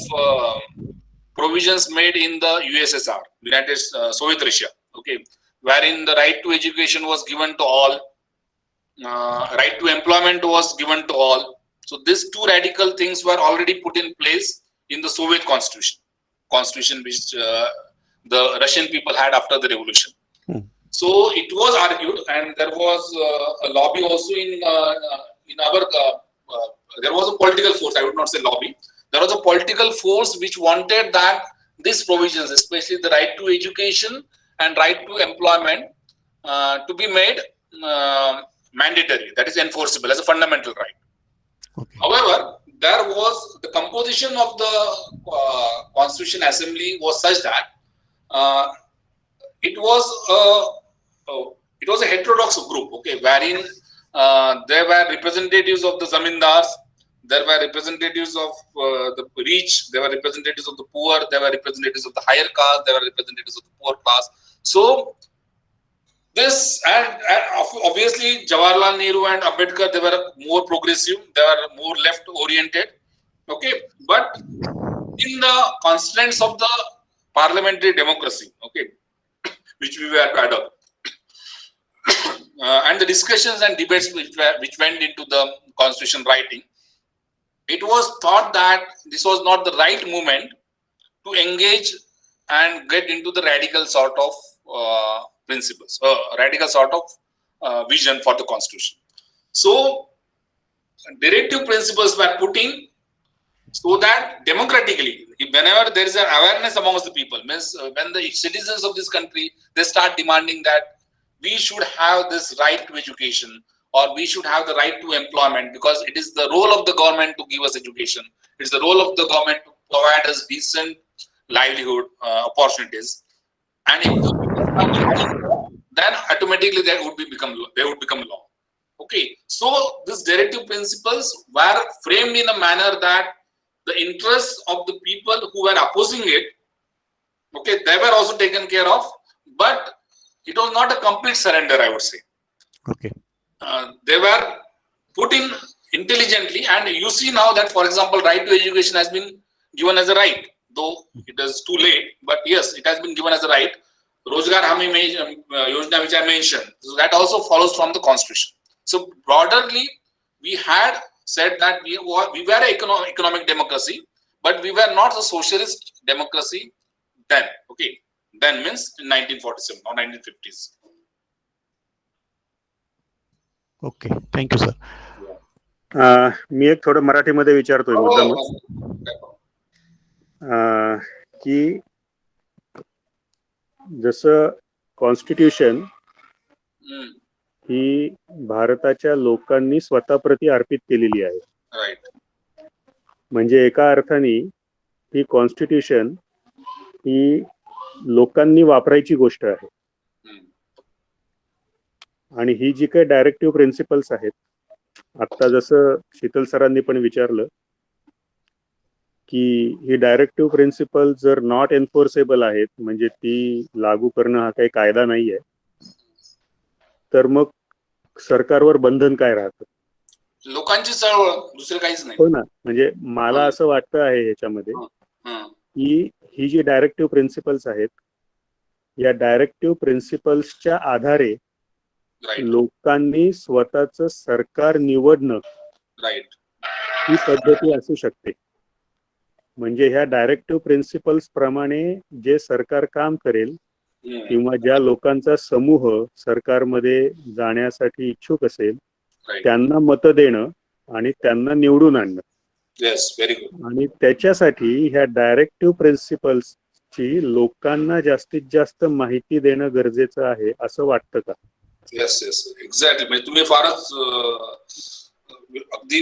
provisions made in the USSR, United Soviet Russia. Okay, wherein the right to education was given to all, right to employment was given to all. So these two radical things were already put in place in the Soviet constitution which the Russian people had after the revolution. So it was argued, and there was a lobby also in our. There was a political force. I would not say lobby. There was a political force which wanted that these provisions, especially the right to education and right to employment, to be made mandatory, that is enforceable as a fundamental right. Okay. However, there was the composition of the Constitution Assembly was such that it was a heterodox group, okay, wherein there were representatives of the zamindars, there were representatives of the rich, there were representatives of the poor, there were representatives of the higher caste, there were representatives of the poor class. So this, and obviously Jawaharlal Nehru and Ambedkar, they were more progressive, they were more left oriented, okay, but in the constraints of the parliamentary democracy, okay, which we were to adopt, and the discussions and debates which went into the constitution writing, it was thought that this was not the right moment to engage and get into the radical sort of principles, radical sort of vision for the constitution. So directive principles were put in so that democratically, whenever there is an awareness amongst the people, means when the citizens of this country, they start demanding that we should have this right to education, or we should have the right to employment, because it is the role of the government to give us education. It's the role of the government to provide us decent livelihood opportunities. And if then automatically they would become law. Okay, so these directive principles were framed in a manner that the interests of the people who were opposing it, okay, they were also taken care of, but it was not a complete surrender, I would say. Okay. They were put in intelligently, and you see now that, for example, right to education has been given as a right, though it is too late, but yes, it has been given as a right. Rozgar Hami Yojana, which I mentioned, so that also follows from the constitution. So broadly, we had said that we were an economic democracy, but we were not a socialist democracy then. Okay, then means in 1947 or 1950s. Okay, thank you sir. मी एक थोडं मराठीमध्ये विचारतोय मुद्दा की जसं constitution ही भारताच्या लोकांनी स्वतःप्रती अर्पित केलेली आहे, राईट, म्हणजे एका अर्थाने ही कॉन्स्टिट्यूशन ही लोकांनी वापरायची गोष्ट आहे. आणि ही जी काही डायरेक्टिव्ह प्रिन्सिपल्स आहेत, आता जसं शीतल सरांनी पण विचारलं की ही डायरेक्टिव्ह प्रिन्सिपल जर नॉट एन्फोर्सेबल आहेत, म्हणजे ती लागू करणं हा काही कायदा नाहीये, तर मग सरकारवर बंधन काय राहतं? लोकांची चळवळ, दुसरं काहीच नाही. हो ना, म्हणजे मला असं वाटतं आहे ह्याच्यामध्ये की ही जी डायरेक्टिव्ह प्रिन्सिपल्स आहेत, या डायरेक्टिव्ह प्रिन्सिपल्सच्या आधारे लोकांनी स्वतःचं सरकार निवडणं, राईट, ही पद्धती असू शकते. म्हणजे ह्या डायरेक्टिव्ह प्रिन्सिपल्स प्रमाणे जे सरकार काम करेल किंवा ज्या लोकांचा समूह सरकारमध्ये जाण्यासाठी इच्छुक असेल त्यांना मतं देणं आणि त्यांना निवडून आणणं. Yes, very good. आणि त्याच्यासाठी ह्या डायरेक्टिव्ह प्रिन्सिपल्सची लोकांना जास्तीत जास्त माहिती देणं गरजेचं आहे असं वाटतं का? Yes yes, exactly. म्हणजे तुम्ही फारच अगदी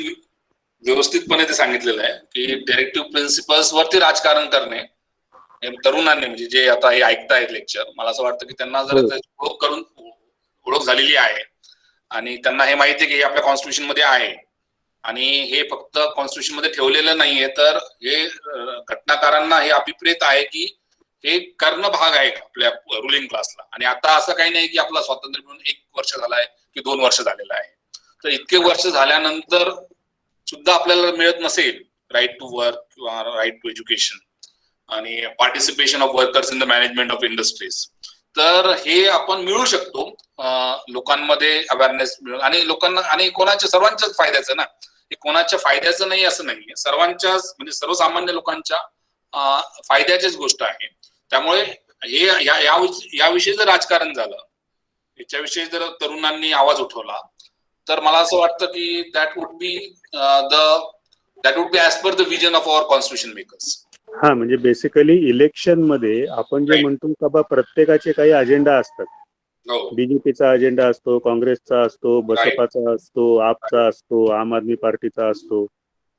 व्यवस्थितपणे ते सांगितलेलं आहे की डायरेक्टिव्ह प्रिन्सिपल्स वरती राजकारण करणे तरुणांनी, म्हणजे जे आता हे ऐकतायत लेक्चर, मला असं वाटतं की त्यांना जर ओळख झालेली आहे आणि त्यांना हे माहिती आहे की हे आपल्या कॉन्स्टिट्यूशन मध्ये आहे आणि हे फक्त कॉन्स्टिट्यूशन मध्ये ठेवलेलं नाहीये, तर हे घटनाकारांना हे अभिप्रेत आहे की हे करणं भाग आहे आपल्या रुलिंग क्लासला. आणि आता असं काही नाही की आपला स्वातंत्र्य मिळून 1 वर्ष झालाय की 2 वर्ष झालेलं आहे. तर इतके वर्ष झाल्यानंतर सुद्धा आपल्याला मिळत नसेल राईट टू वर्क किंवा राईट टू एज्युकेशन आणि participation of workers in the management of industries, तर हे आपण मिळू शकतो लोकांमध्ये अवेअरनेस मिळून. आणि लोकांना, आणि कोणाच्या, सर्वांच्याच फायद्याचं ना, हे कोणाच्या फायद्याचं नाही असं नाही, सर्वांच्याच, म्हणजे सर्वसामान्य लोकांच्या फायद्याचीच गोष्ट आहे. त्यामुळे हे याविषयी जर राजकारण झालं, याच्याविषयी जर तरुणांनी आवाज उठवला, तर मला असं वाटतं की that would be as per the vision of our constitution makers. हा, म्हणजे बेसिकली इलेक्शन मध्ये आपण जे म्हणतो का बा प्रत्येकाचे काही अजेंडा असतात. बीजेपीचा अजेंडा असतो, काँग्रेसचा असतो, बसपाचा असतो, आपचा असतो, आम आदमी पार्टीचा असतो.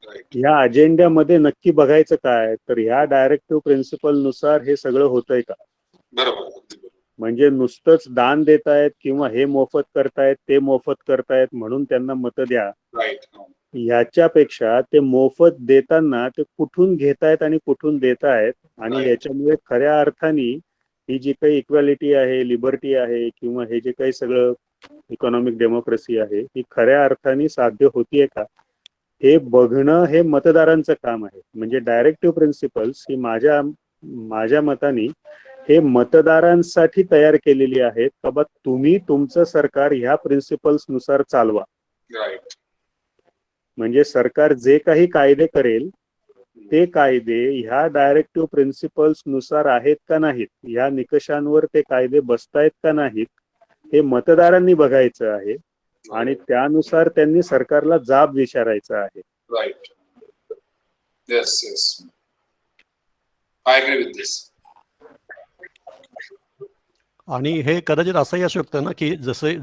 ह्या अजेंड्यामध्ये नक्की बघायचं काय, तर ह्या डायरेक्टिव्ह प्रिन्सिपल नुसार हे सगळं होतंय का? बरोबर. म्हणजे नुसतंच दान देतायत किंवा हे मोफत करतायत ते मोफत करतायत म्हणून त्यांना मतं द्या, याच्यापेक्षा ते मोफत देताना ते कुठून घेतायत आणि कुठून देतायत, आणि याच्यामुळे खऱ्या अर्थाने ही जी काही इक्वॅलिटी आहे, लिबर्टी आहे, किंवा हे जे काही सगळं इकॉनॉमिक डेमोक्रेसी आहे, ही खऱ्या अर्थाने साध्य होतीये का, हे बघणं हे मतदारांचं काम आहे. म्हणजे डायरेक्टिव्ह प्रिन्सिपल्स ही माझ्या मताने हे मतदारांसाठी तयार केलेली आहेत का बा तुम्ही तुमचं सरकार ह्या प्रिन्सिपल्स नुसार चालवा. म्हणजे सरकार जे काही कायदे करेल ते कायदे ह्या डायरेक्टिव्ह प्रिन्सिपल्स नुसार आहेत का नाहीत, ह्या निकषांवर ते कायदे बसतायत का नाहीत, हे मतदारांनी बघायचं आहे आणि त्यानुसार त्यांनी सरकारला जाब विचारायचा आहे. Right. Yes yes, I agree with this. आणि हे कदाचित असंही असू शकतं ना की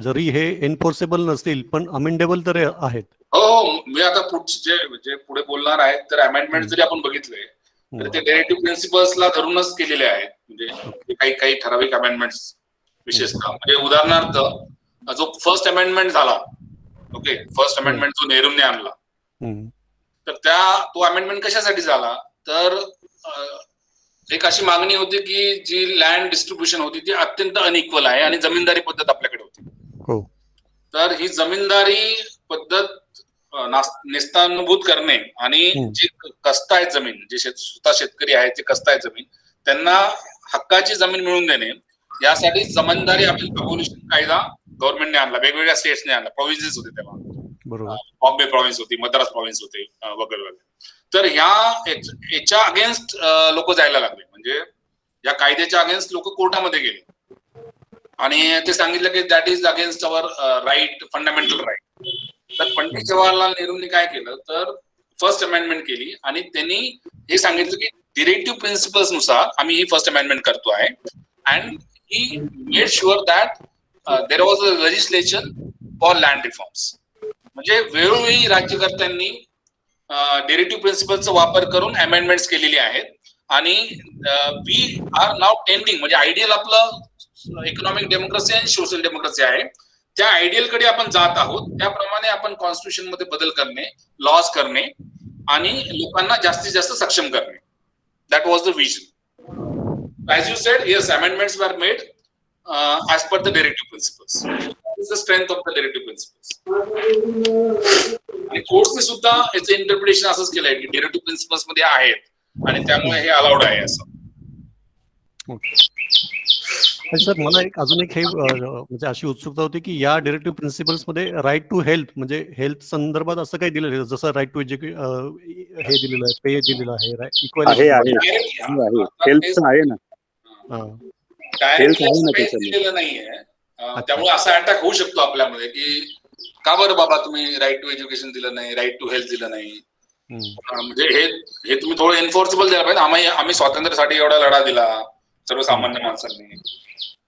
जरी हे एन्फोर्सेबल नसतील पण अमेंडेबल तर आहेत. हो, मी आता जे पुढे बोलणार आहेत, तर अमेंडमेंट जरी आपण बघितले तर ते डायरेक्टिव्ह प्रिन्सिपल्सला धरूनच केलेले आहेत. म्हणजे काही ठराविक अमेंडमेंट्स विशेषतः, म्हणजे उदाहरणार्थ जो फर्स्ट अमेंडमेंट झाला, फर्स्ट अमेंडमेंट जो नेहरूंनी आणला, तर तो अमेंडमेंट कशासाठी झाला, तर एक अशी मागणी होती की जी लँड डिस्ट्रीब्युशन होती ती अत्यंत अनइक्वल आहे आणि जमीनदारी पद्धत आपल्याकडे होती. तर ही जमीनदारी पद्धत नेस्तानुभूत करणे आणि जे कस्तायत जमीन, जे स्वतः शेतकरी आहेत जे कस्तायत जमीन, त्यांना हक्काची जमीन मिळवून देणे, यासाठी जमीनदारी अबोलिशन कायदा गव्हर्नमेंटने आणला. वेगवेगळ्या स्टेट्सने आणला, प्रोव्हिन्सेस होते तेव्हा, बॉम्बे प्रॉव्हिन्स होती, मद्रास प्रॉव्हिन्स होते वगैरे वगैरे. तर याच्या अगेन्स्ट लोक जायला लागले, म्हणजे या कायद्याच्या अगेन्स्ट लोक कोर्टामध्ये गेले आणि ते सांगितलं की that is against our right, fundamental right. तर पंडित जवाहरलाल नेहरूंनी काय केलं, तर फर्स्ट अमेंडमेंट केली आणि त्यांनी हे सांगितलं की डिरेक्टिव्ह प्रिन्सिपल्स नुसार आम्ही ही फर्स्ट अमेंडमेंट करतो आहे. And he made sure that there was a legislation for land reforms. म्हणजे वेळोवेळी राज्यकर्त्यांनी डिरेक्टिव्ह प्रिन्सिपलचा वापर करून अमेंडमेंट्स केलेली आहेत आणि वी आर नाव टेंडिंग, म्हणजे आयडियल आपलं इकॉनॉमिक डेमोक्रेसी आणि सोशल डेमोक्रेसी आहे, त्या आयडियल कडे आपण जात आहोत. त्याप्रमाणे आपण कॉन्स्टिट्यूशन मध्ये बदल करणे, लॉज करणे आणि लोकांना जास्तीत जास्त सक्षम करणे. That was the vision. As you said, yes, amendments were made as per the directive principles. Is the strength of the directive principles. आणि कोर्ट्सने सुद्धा याचं इंटरप्रिटेशन असंच केलंय की डायरेक्टिव्ह प्रिन्सिपल्स मध्ये आहेत आणि त्यामुळे हे अलाउड आहे असं. सर मला एक अजून एक हे म्हणजे अशी उत्सुकता होती की या डिरेक्टिव्ह प्रिन्सिपल्स मध्ये राईट टू हेल्थ म्हणजे हेल्थ संदर्भात असं काही दिलेलं आहे जसं राईट टू हे दिलेलं आहे पे दिलेलं आहे इक्वालिटी आहे आता हेल्थचं आहे ना. डायरेक्टली आहे ना काहीच त्याच्यामध्ये. दिलेलं नाहीये. अच्छा. त्यामुळे असा अटॅक होऊ शकतो आपल्यामध्ये की का बरं बाबा तुम्ही राईट टू एज्युकेशन दिलं नाही, राईट टू हेल्थ दिलं नाही. म्हणजे हे तुम्ही थोडं एन्फोर्सेबल द्यायला पाहिजे. आम्ही स्वातंत्र्यासाठी एवढा लढा दिला सर्वसामान्य माणसांनी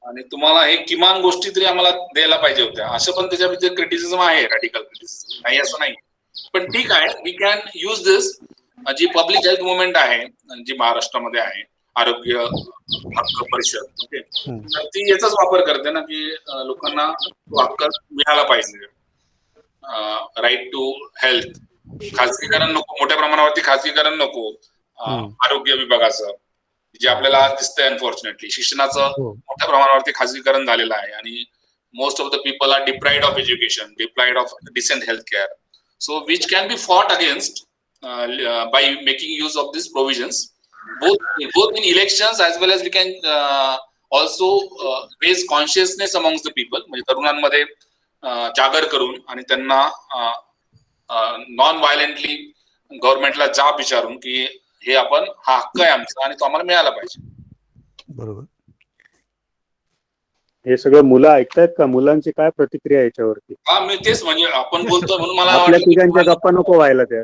आणि तुम्हाला हे किमान गोष्टी तरी आम्हाला द्यायला पाहिजे होत्या. असं पण त्याच्यामध्ये क्रिटिसिझम आहे, रॅडिकल क्रिटिसिझम नाही असं नाही. पण ठीक आहे, वी कॅन यूज दिस. जी पब्लिक हेल्थ मुवमेंट आहे जी महाराष्ट्रामध्ये आहे, आरोग्य हक्क परिषद, ओके, तर ती याचाच वापर करते ना की लोकांना तो हक्क मिळाला पाहिजे. राईट टू हेल्थ, खाजगीकरण नको, मोठ्या प्रमाणावरती खाजगीकरण नको आरोग्य विभागाचं, जे आपल्याला आज दिसतंय. अनफॉर्च्युनेटली शिक्षणाचं मोठ्या प्रमाणावरती खाजगीकरण झालेलं आहे आणि most of the people are deprived of education, deprived of decent health care. So which can be fought against by making use of these provisions, both in elections as well as we can also raise consciousness amongst the people. म्हणजे तरुणांमध्ये जागर करून आणि त्यांना non व्हायलेंटली गव्हर्नमेंटला जाब विचारून की हे आपण हा हक्क आहे आमचा आणि तो आम्हाला मिळाला पाहिजे. बरोबर. हे सगळं मुलं ऐकतायत का? मुलांची काय प्रतिक्रिया आहे याच्यावरती? हा, मी तेच म्हणजे आपण बोलतोय म्हणून मला आपल्या तिघांच्या गप्पा नको व्हायला त्या.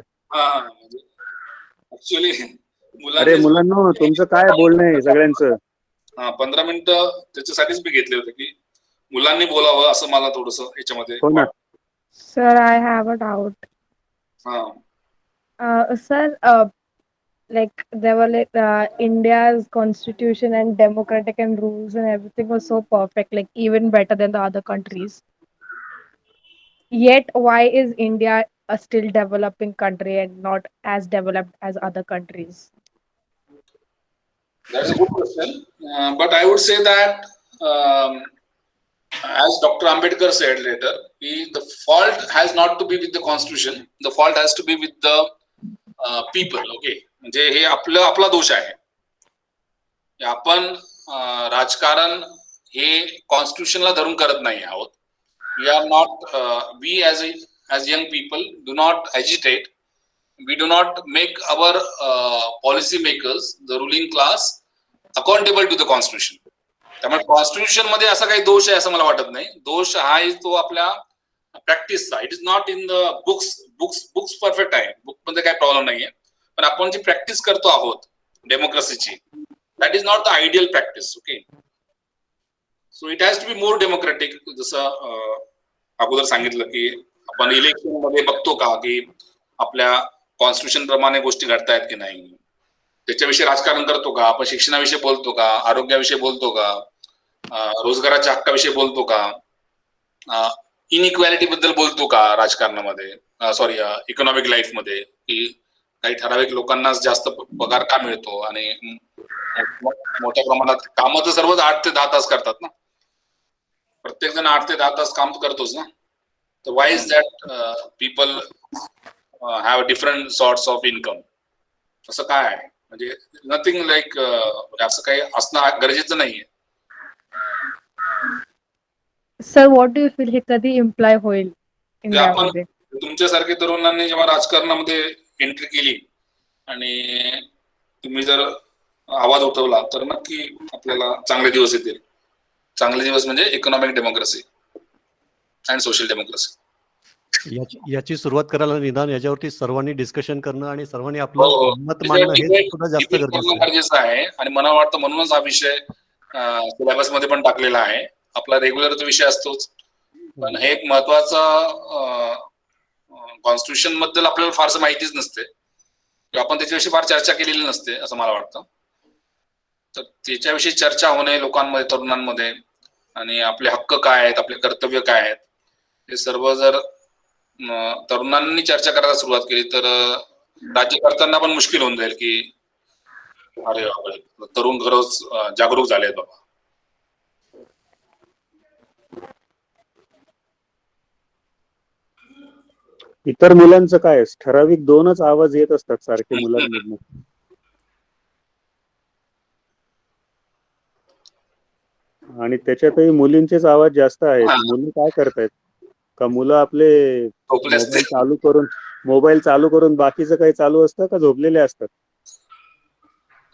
ऍक्च्युअली अरे मुलांनो, तुमचं काय बोलणं आहे सगळ्यांचं? 15 मिनिटं त्याच्यासाठीच मी घेतले होते की मुलांनी बोलावं असं मला थोडस याच्यामध्ये. हो ना. Sir, I have a doubt. Sir, like there were India's constitution and democratic and rules and everything was so perfect, like even better than the other countries. Yet, why is India a still developing country and not as developed as other countries? That's a good question. But I would say that, as Dr. Ambedkar said later, the fault has not to be with the constitution. The fault has to be with the people. Okay, म्हणजे हे आपला दोष आहे. आपण राजकारण हे कॉन्स्टिट्यूशनला धरून करत नाही आहोत. We are not, we as young people do not agitate. We do not make our policy makers, the ruling class, accountable to the constitution. त्यामुळे कॉन्स्टिट्यूशन मध्ये असा काही दोष आहे असं मला वाटत नाही. दोष हा तो आपल्या प्रॅक्टिसचा. It is not in the books perfect आहे, बुक मध्ये काही प्रॉब्लेम नाहीये, पण आपण जी प्रॅक्टिस करतो आहोत डेमोक्रेसीची, that is not the ideal practice. Okay, so it has to be more democratic. जसं अगोदर सांगितलं की आपण इलेक्शन मध्ये बघतो का की आपल्या कॉन्स्टिट्यूशन प्रमाणे गोष्टी घडतायत की नाही, त्याच्याविषयी राजकारण करतो का, आपण शिक्षणाविषयी बोलतो का, आरोग्याविषयी बोलतो का, रोजगाराच्या हक्काविषयी बोलतो का, इनइक्वॅलिटी बद्दल बोलतो का राजकारणामध्ये, सॉरी इकॉनॉमिक लाईफ मध्ये, की काही ठराविक लोकांनाच जास्त पगार का मिळतो आणि मोठ्या प्रमाणात कामं तर सर्वच 8 ते 10 तास करतात ना, प्रत्येक जण 8 ते 10 तास काम करतोच ना. तर why is that people have different sorts of income? असं काय आहे? म्हणजे नथिंग लाईक असं काही असणं गरजेचं नाहीये. Sir, what do you feel हे कधी इम्प्लाय होईल इंडियामध्ये? तुमच्यासारखे तरुणांनी जेव्हा राजकारणामध्ये एंट्री केली आणि तुम्ही जर आवाज उठवला तर नक्की आपल्याला चांगले दिवस येतील. चांगले दिवस म्हणजे economic democracy and social democracy. याची सुरुवात करायला निदान याच्यावरती सर्वांनी डिस्कशन करणं आणि सर्वांनी आपलं मत मांडणं हे सुद्धा जास्त गरजेचं आहे. आणि मला वाटतं म्हणूनच हा विषय सिलेबस मध्ये पण टाकलेला आहे. आपला रेग्युलर तो विषय असतोच, पण हे एक महत्वाचा कॉन्स्टिट्यूशन बद्दल आपल्याला फारसं माहितीच नसते किंवा आपण त्याच्याविषयी फार चर्चा केलेली नसते असं मला वाटतं. तर त्याच्याविषयी चर्चा होणे लोकांमध्ये, तरुणांमध्ये, आणि आपले हक्क काय आहेत, आपले कर्तव्य काय आहेत, हे सर्व जर तरुणांनी चर्चा करायला सुरुवात केली तर राज्यकर्त्यांना पण मुश्किल होऊन जाईल की अरे बाबा तरुण खरंच जागरूक झाले बाबा. इतर मुलांचं काय? ठराविक 2च आवाज येत असतात सारखे मुलांमधून. आणि त्याच्यातही मुलींचेच आवाज जास्त आहेत. हा. मुली काय करतायत का मुलं आपले झोपले असते. मोबाईल चालू करून बाकीचं काही चालू असतं का झोपलेले असतात?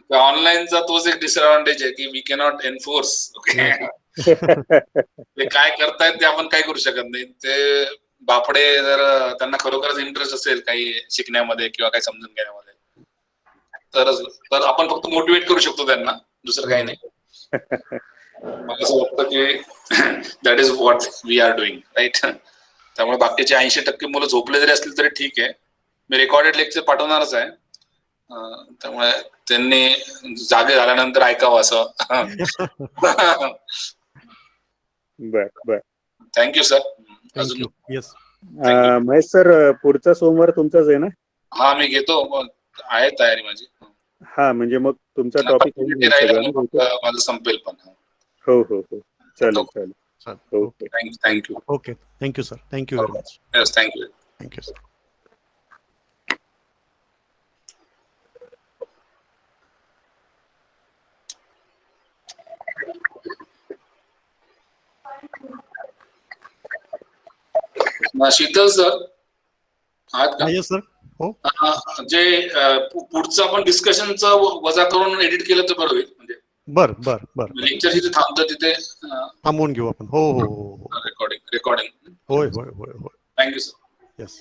ऑनलाईनचा तोच एक डिसएडव्हान्टेज आहे की वी कॅनॉट एन्फोर्स. ओके, ते काय करतायत ते आपण काय करू शकत नाही. ते बापडे जर त्यांना खरोखरच इंटरेस्ट असेल काही शिकण्यामध्ये किंवा काही समजून घेण्यामध्ये तर आपण फक्त मोटिवेट करू शकतो त्यांना, दुसरं काही नाही. मला असं वाटतं की that is what we are doing, right. त्यामुळे बाकीचे 80% मुलं झोपले जरी असतील तरी ठीक आहे. मी रेकॉर्डेड लेक्चर पाठवणारच आहे, त्यामुळे त्यांनी जागे झाल्यानंतर ऐकावं असं. बर. Thank you sir. Thank you. Yes. Mahesh sir, पुढचा सोमवार तुमचाच आहे ना? हा, मी घेतो, आहे तयारी माझी. हा, म्हणजे मग तुमचा टॉपिक माझं संपेल पण. हो चालेल. Okay, thank you. Okay, thank you sir. Thank you very much. Yes, thank you. Thank you sir. Sheetal sir आहात का? Yes sir. हो. जे पुढचं आपण डिस्कशनचं वजा करून एडिट केलं तर बरं होईल. म्हणजे बर. लेक्चर जिथे थांबतं तिथे थांबवून घेऊ आपण. हो. रेकॉर्डिंग. होय. Thank you sir. येस.